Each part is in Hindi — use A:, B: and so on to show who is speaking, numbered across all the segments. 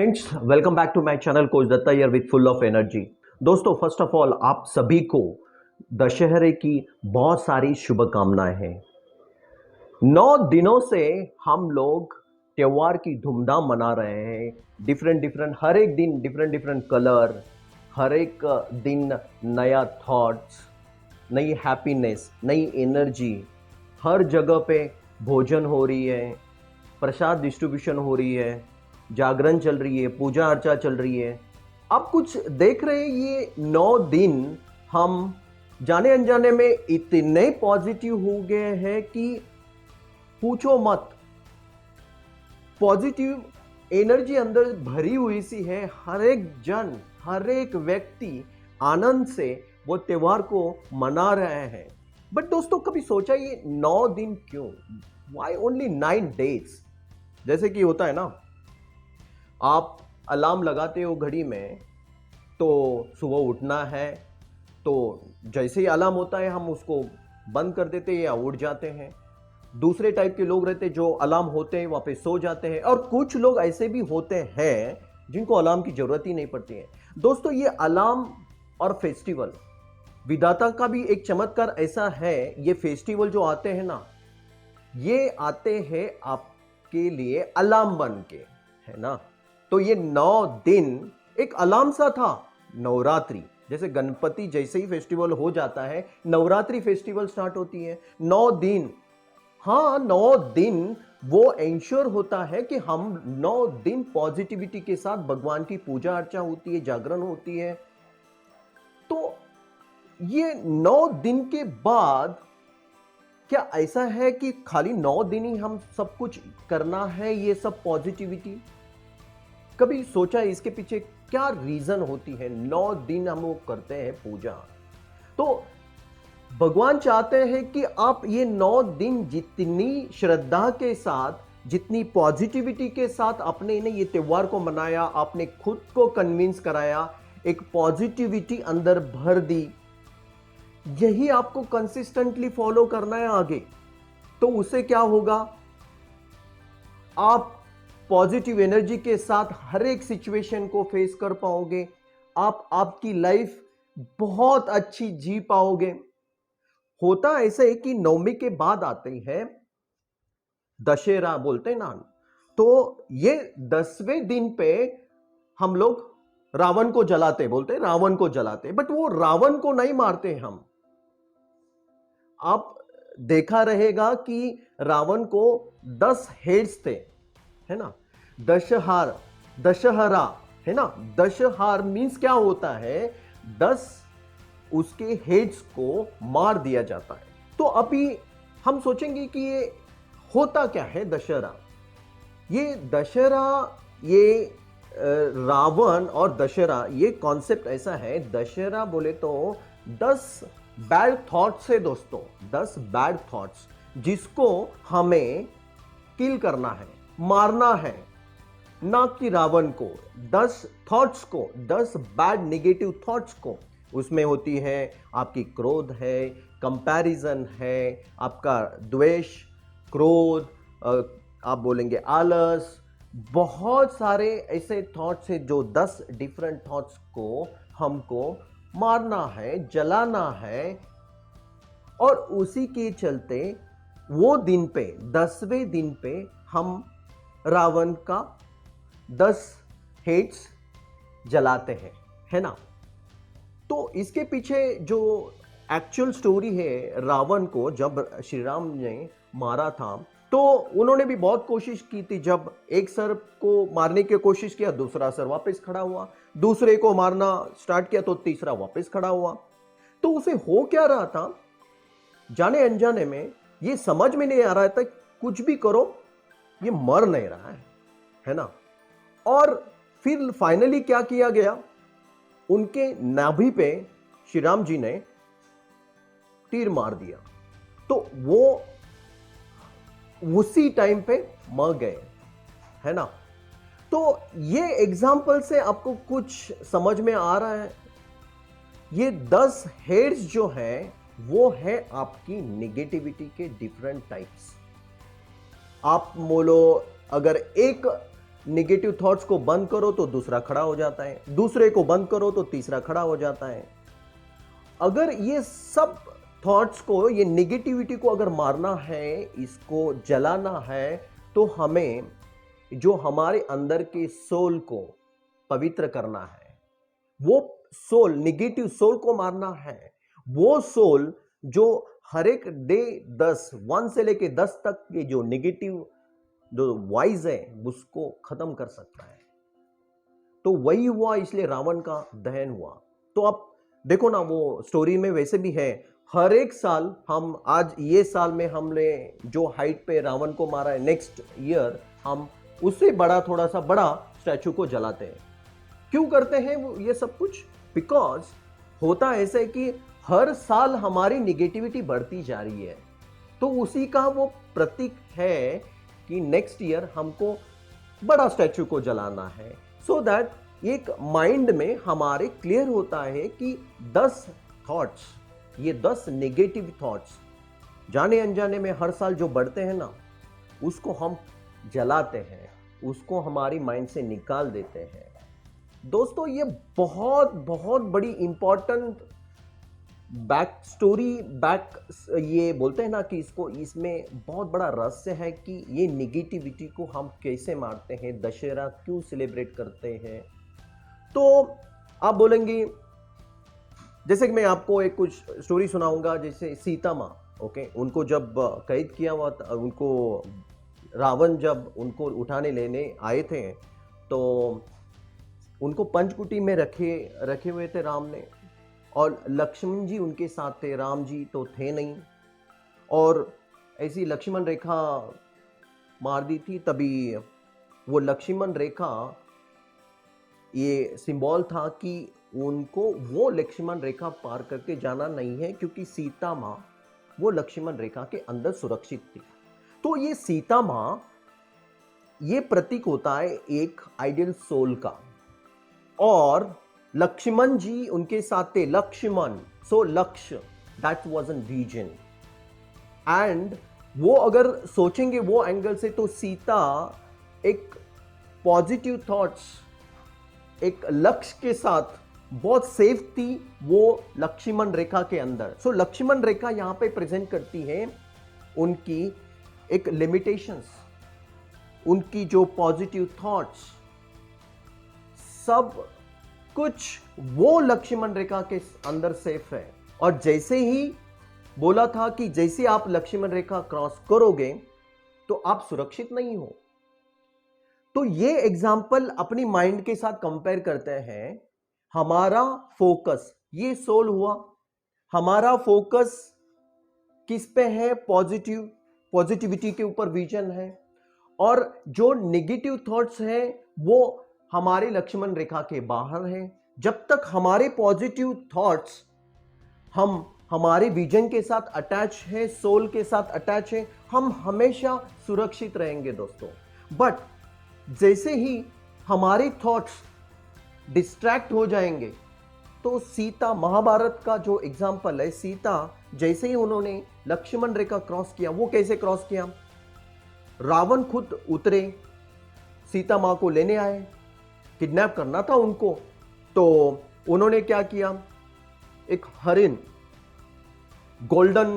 A: Friends, welcome back to my channel coach Datta here with full of energy. दोस्तों, फर्स्ट ऑफ ऑल आप सभी को दशहरे की बहुत सारी शुभकामनाएं हैं। 9 दिनों से हम लोग त्योहार की धूमधाम मना रहे हैं। डिफरेंट डिफरेंट हर एक दिन डिफरेंट डिफरेंट कलर, हर एक दिन नया थॉट्स, नई हैप्पीनेस, नई एनर्जी। हर जगह पे भोजन हो रही है, प्रसाद डिस्ट्रीब्यूशन हो रही है, जागरण चल रही है, पूजा अर्चा चल रही है। आप कुछ देख रहे हैं, ये 9 दिन हम जाने अनजाने में इतने पॉजिटिव हो गए हैं कि पूछो मत। पॉजिटिव एनर्जी अंदर भरी हुई सी है। हर एक जन, हर एक व्यक्ति आनंद से वो त्योहार को मना रहे हैं। बट दोस्तों, कभी सोचा ये 9 दिन क्यों? Why only 9 days? जैसे कि होता है ना, आप अलार्म लगाते हो घड़ी में, तो सुबह उठना है, तो जैसे ही अलार्म होता है हम उसको बंद कर देते हैं या उठ जाते हैं। दूसरे टाइप के लोग रहते हैं जो अलार्म होते हैं वहाँ पे सो जाते हैं, और कुछ लोग ऐसे भी होते हैं जिनको अलार्म की जरूरत ही नहीं पड़ती है। दोस्तों, ये अलार्म और फेस्टिवल, विधाता का भी एक चमत्कार ऐसा है। ये फेस्टिवल जो आते हैं ना, ये आते हैं आपके लिए अलार्म बन के, है ना। तो ये 9 दिन एक अलार्म सा था। नवरात्रि जैसे गणपति जैसे ही फेस्टिवल हो जाता है, नवरात्रि फेस्टिवल स्टार्ट होती है। 9 दिन, हाँ 9 दिन वो इंश्योर होता है कि हम 9 दिन पॉजिटिविटी के साथ भगवान की पूजा अर्चा होती है, जागरण होती है। तो ये 9 दिन के बाद क्या ऐसा है कि खाली 9 दिन ही हम सब कुछ करना है, ये सब पॉजिटिविटी? कभी सोचा है इसके पीछे क्या रीजन होती है? 9 दिन हम लोग करते हैं पूजा, तो भगवान चाहते हैं कि आप ये 9 दिन जितनी श्रद्धा के साथ, जितनी पॉजिटिविटी के साथ आपने ने ये त्योहार को मनाया, आपने खुद को कन्विंस कराया, एक पॉजिटिविटी अंदर भर दी, यही आपको कंसिस्टेंटली फॉलो करना है आगे। तो उससे क्या होगा? आप पॉजिटिव एनर्जी के साथ हर एक सिचुएशन को फेस कर पाओगे। आप आपकी लाइफ बहुत अच्छी जी पाओगे। होता ऐसा है कि नवमी के बाद आते हैं दशहरा, बोलते हैं ना, तो ये 10वें दिन पे हम लोग रावण को जलाते, बोलते हैं रावण को जलाते, बट वो रावण को नहीं मारते हम। आप देखा रहेगा कि रावण को 10 हेड्स थे, है ना। दशहरा, है ना। दशहार मीन्स क्या होता है? 10 उसके हेड्स को मार दिया जाता है। तो अभी हम सोचेंगे कि ये होता क्या है दशहरा। ये दशहरा, ये रावण और दशहरा, ये कॉन्सेप्ट ऐसा है। दशहरा बोले तो 10 बैड थॉट्स है दोस्तों, 10 बैड थॉट्स जिसको हमें किल करना है, मारना है, ना कि रावण को। 10 थॉट्स को, 10 बैड नेगेटिव थॉट्स को। उसमें होती है आपकी क्रोध है, कंपैरिजन है, आपका द्वेष, क्रोध, आप बोलेंगे आलस, बहुत सारे ऐसे थॉट्स हैं जो 10 डिफरेंट थॉट्स को हमको मारना है, जलाना है। और उसी के चलते वो दिन पे, 10वें दिन पे हम रावण का 10 हेड्स जलाते हैं, है ना। तो इसके पीछे जो एक्चुअल स्टोरी है, रावण को जब श्री राम ने मारा था, तो उन्होंने भी बहुत कोशिश की थी। जब एक सर को मारने की कोशिश किया, दूसरा सर वापस खड़ा हुआ, दूसरे को मारना स्टार्ट किया तो तीसरा वापस खड़ा हुआ। तो उसे हो क्या रहा था? जाने अनजाने में ये समझ में नहीं आ रहा था, कुछ भी करो ये मर नहीं रहा है ना। और फिर फाइनली क्या किया गया? उनके नाभि पे श्री राम जी ने तीर मार दिया, तो वो उसी टाइम पे मर गए, है ना। तो ये एग्जाम्पल से आपको कुछ समझ में आ रहा है? ये 10 हेड्स जो है वो है आपकी नेगेटिविटी के डिफरेंट टाइप्स। आप बोलो, अगर एक निगेटिव थॉट्स को बंद करो तो दूसरा खड़ा हो जाता है, दूसरे को बंद करो तो तीसरा खड़ा हो जाता है। अगर ये सब थॉट्स को, ये निगेटिविटी को अगर मारना है, इसको जलाना है, तो हमें जो हमारे अंदर के सोल को पवित्र करना है, वो सोल, निगेटिव सोल को मारना है। वो सोल जो हर एक डे 1 से लेके 10 तक के जो निगेटिव जो वॉइस है उसको खत्म कर सकता है। तो वही हुआ, इसलिए रावण का दहन हुआ। तो आप देखो ना, वो स्टोरी में वैसे भी है, हर एक साल हम, आज ये साल में हमने जो हाइट पे रावण को मारा है, नेक्स्ट ईयर हम उससे बड़ा, थोड़ा सा बड़ा स्टैचू को जलाते हैं। क्यों करते हैं वो ये सब कुछ? बिकॉज होता ऐसा है कि हर साल हमारी निगेटिविटी बढ़ती जा रही है, तो उसी का वो प्रतीक है कि नेक्स्ट ईयर हमको बड़ा स्टैचू को जलाना है, सो दैट एक माइंड में हमारे क्लियर होता है कि 10 थॉट्स, ये 10 नेगेटिव थॉट्स जाने अनजाने में हर साल जो बढ़ते हैं ना, उसको हम जलाते हैं, उसको हमारी माइंड से निकाल देते हैं। दोस्तों, ये बहुत बहुत बड़ी इंपॉर्टेंट बैक स्टोरी, ये बोलते हैं ना कि इसको, इसमें बहुत बड़ा रहस्य है कि ये निगेटिविटी को हम कैसे मारते हैं, दशहरा क्यों सेलिब्रेट करते हैं। तो आप बोलेंगे, जैसे कि मैं आपको एक कुछ स्टोरी सुनाऊंगा, जैसे सीता माँ, ओके, उनको जब कैद किया हुआ था, उनको रावण जब उनको उठाने लेने आए थे, तो उनको पंचकुटी में रखे हुए थे राम ने, और लक्ष्मण जी उनके साथ थे, राम जी तो थे नहीं, और ऐसी लक्ष्मण रेखा मार दी थी। तभी वो लक्ष्मण रेखा ये सिंबल था कि उनको वो लक्ष्मण रेखा पार करके जाना नहीं है, क्योंकि सीता माँ वो लक्ष्मण रेखा के अंदर सुरक्षित थी। तो ये सीता माँ, ये प्रतीक होता है एक आइडियल सोल का, और लक्ष्मण जी उनके साथ थे, लक्ष्मण, सो लक्ष्य, that was an vision. And वो अगर सोचेंगे वो एंगल से, तो सीता एक पॉजिटिव थॉट्स, एक लक्ष्य के साथ बहुत सेफ थी, वो लक्ष्मण रेखा के अंदर। सो लक्ष्मण रेखा यहां पे प्रेजेंट करती है उनकी एक लिमिटेशंस, उनकी जो पॉजिटिव थॉट्स, सब कुछ वो लक्ष्मण रेखा के अंदर सेफ है। और जैसे ही बोला था कि जैसे आप लक्ष्मण रेखा क्रॉस करोगे तो आप सुरक्षित नहीं हो। तो ये एग्जाम्पल अपनी माइंड के साथ कंपेयर करते हैं। हमारा फोकस, ये सोल हुआ, हमारा फोकस किस पे है? पॉजिटिविटी के ऊपर विजन है, और जो नेगेटिव थॉट्स हैं वो हमारे लक्ष्मण रेखा के बाहर हैं। जब तक हमारे पॉजिटिव थॉट्स हम हमारे विजन के साथ अटैच है, सोल के साथ अटैच है, हम हमेशा सुरक्षित रहेंगे दोस्तों। बट जैसे ही हमारे थॉट्स डिस्ट्रैक्ट हो जाएंगे, तो सीता, महाभारत का जो एग्जाम्पल है, सीता जैसे ही उन्होंने लक्ष्मण रेखा क्रॉस किया, वो कैसे क्रॉस किया? रावण खुद उतरे, सीता मां को लेने आए, किडनैप करना था उनको, तो उन्होंने क्या किया? एक हरिण, गोल्डन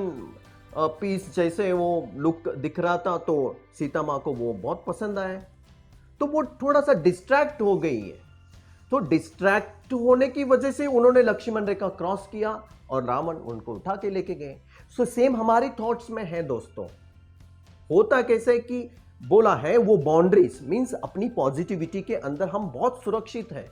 A: पीस जैसे वो लुक दिख रहा था, तो सीता मां को वो बहुत पसंद आया, तो वो थोड़ा सा डिस्ट्रैक्ट हो गई है। तो डिस्ट्रैक्ट होने की वजह से उन्होंने लक्ष्मण रेखा क्रॉस किया और रावण उनको उठा के लेके गए। सो सेम हमारे थॉट्स में है दोस्तों। होता कैसे कि बोला है वो बाउंड्रीज मींस अपनी पॉजिटिविटी के अंदर हम बहुत सुरक्षित हैं।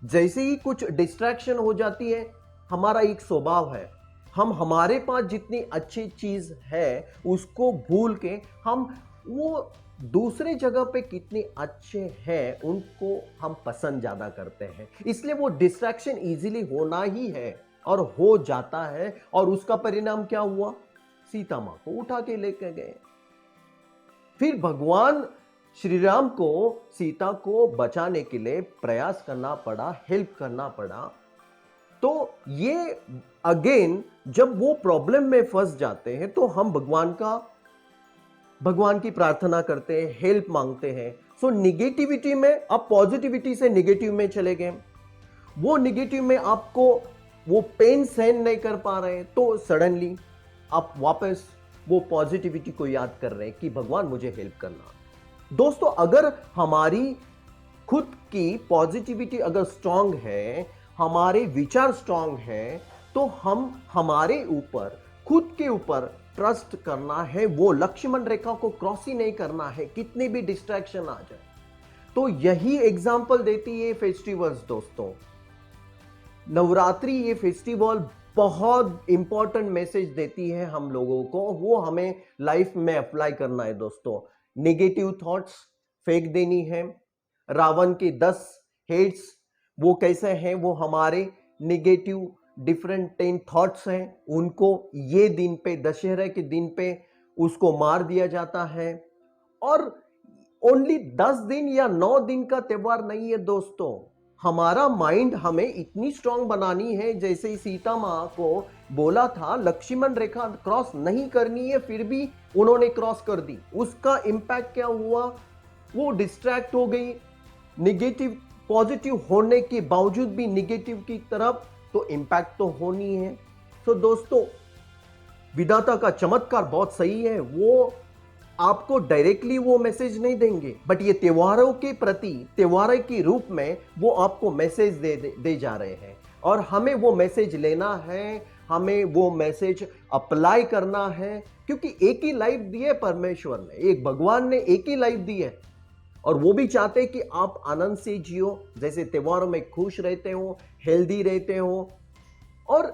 A: जैसे ही कुछ डिस्ट्रैक्शन हो जाती है, हमारा एक स्वभाव है, हम हमारे पास जितनी अच्छी चीज है उसको भूल के हम वो दूसरे जगह पे कितने अच्छे हैं उनको हम पसंद ज्यादा करते हैं। इसलिए वो डिस्ट्रैक्शन इजीली होना ही है और हो जाता है, और उसका परिणाम क्या हुआ? सीता मां को उठा के लेके गए। फिर भगवान श्री राम को सीता को बचाने के लिए प्रयास करना पड़ा, हेल्प करना पड़ा। तो ये अगेन जब वो प्रॉब्लम में फंस जाते हैं तो हम भगवान का भगवान की प्रार्थना करते हैं, हेल्प मांगते हैं। सो निगेटिविटी में आप पॉजिटिविटी से निगेटिव में चले गए, वो निगेटिव में आपको वो पेन सहन नहीं कर पा रहे, तो सडनली आप वापस वो पॉजिटिविटी को याद कर रहे हैं कि भगवान मुझे हेल्प करना। दोस्तों, अगर हमारी खुद की पॉजिटिविटी अगर स्ट्रांग है, हमारे विचार स्ट्रांग है, तो हम हमारे ऊपर, खुद के ऊपर ट्रस्ट करना है, वो लक्ष्मण रेखा को क्रॉस ही नहीं करना है, कितने भी डिस्ट्रैक्शन आ जाए। तो यही एग्जाम्पल देती है फेस्टिवल्स दोस्तों। नवरात्रि ये फेस्टिवल बहुत इंपॉर्टेंट मैसेज देती है हम लोगों को, वो हमें लाइफ में अप्लाई करना है दोस्तों। नेगेटिव थॉट्स फेंक देनी है। रावण के 10 हेड्स वो कैसे हैं, वो हमारे नेगेटिव डिफरेंट 10 थॉट्स हैं, उनको ये दिन पे, दशहरा के दिन पे उसको मार दिया जाता है। और ओनली 10 दिन या 9 दिन का त्योहार नहीं है दोस्तों, हमारा माइंड हमें इतनी स्ट्रांग बनानी है। जैसे ही सीता माँ को बोला था लक्ष्मण रेखा क्रॉस नहीं करनी है, फिर भी उन्होंने क्रॉस कर दी। उसका इंपैक्ट क्या हुआ, वो डिस्ट्रैक्ट हो गई निगेटिव, पॉजिटिव होने के बावजूद भी निगेटिव की तरफ, तो इंपैक्ट तो होनी है। तो दोस्तों, विधाता का चमत्कार बहुत सही है, वो आपको डायरेक्टली वो मैसेज नहीं देंगे, बट ये त्योहारों के प्रति, त्योहार के रूप में वो आपको मैसेज दे जा रहे हैं। और हमें वो मैसेज लेना है, हमें वो मैसेज अप्लाई करना है, क्योंकि एक ही लाइफ दी है परमेश्वर ने, एक भगवान ने एक ही लाइफ दी है, और वो भी चाहते हैं कि आप आनंद से जियो, जैसे त्योहारों में खुश रहते हो, हेल्दी रहते हो। और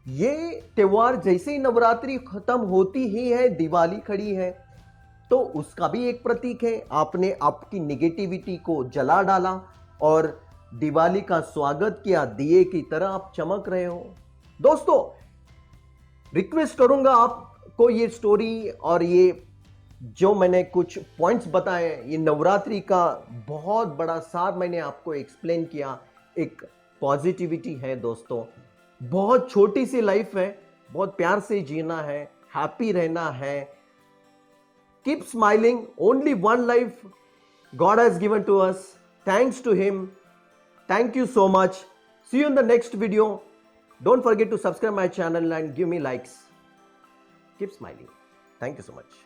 A: ये त्योहार जैसे ही नवरात्रि खत्म होती ही है, दिवाली खड़ी है, तो उसका भी एक प्रतीक है। आपने आपकी निगेटिविटी को जला डाला और दिवाली का स्वागत किया, दिए की तरह आप चमक रहे हो। दोस्तों, रिक्वेस्ट करूंगा आपको, ये स्टोरी और ये जो मैंने कुछ पॉइंट्स बताए, ये नवरात्रि का बहुत बड़ा सार मैंने आपको एक्सप्लेन किया। एक पॉजिटिविटी है दोस्तों, बहुत छोटी सी लाइफ है, बहुत प्यार से जीना है, हैप्पी रहना है। Keep smiling, only one life God has given to us. Thanks to Him. Thank you so much. See you in the next video. Don't forget to subscribe my channel and give me likes. Keep smiling. Thank you so much.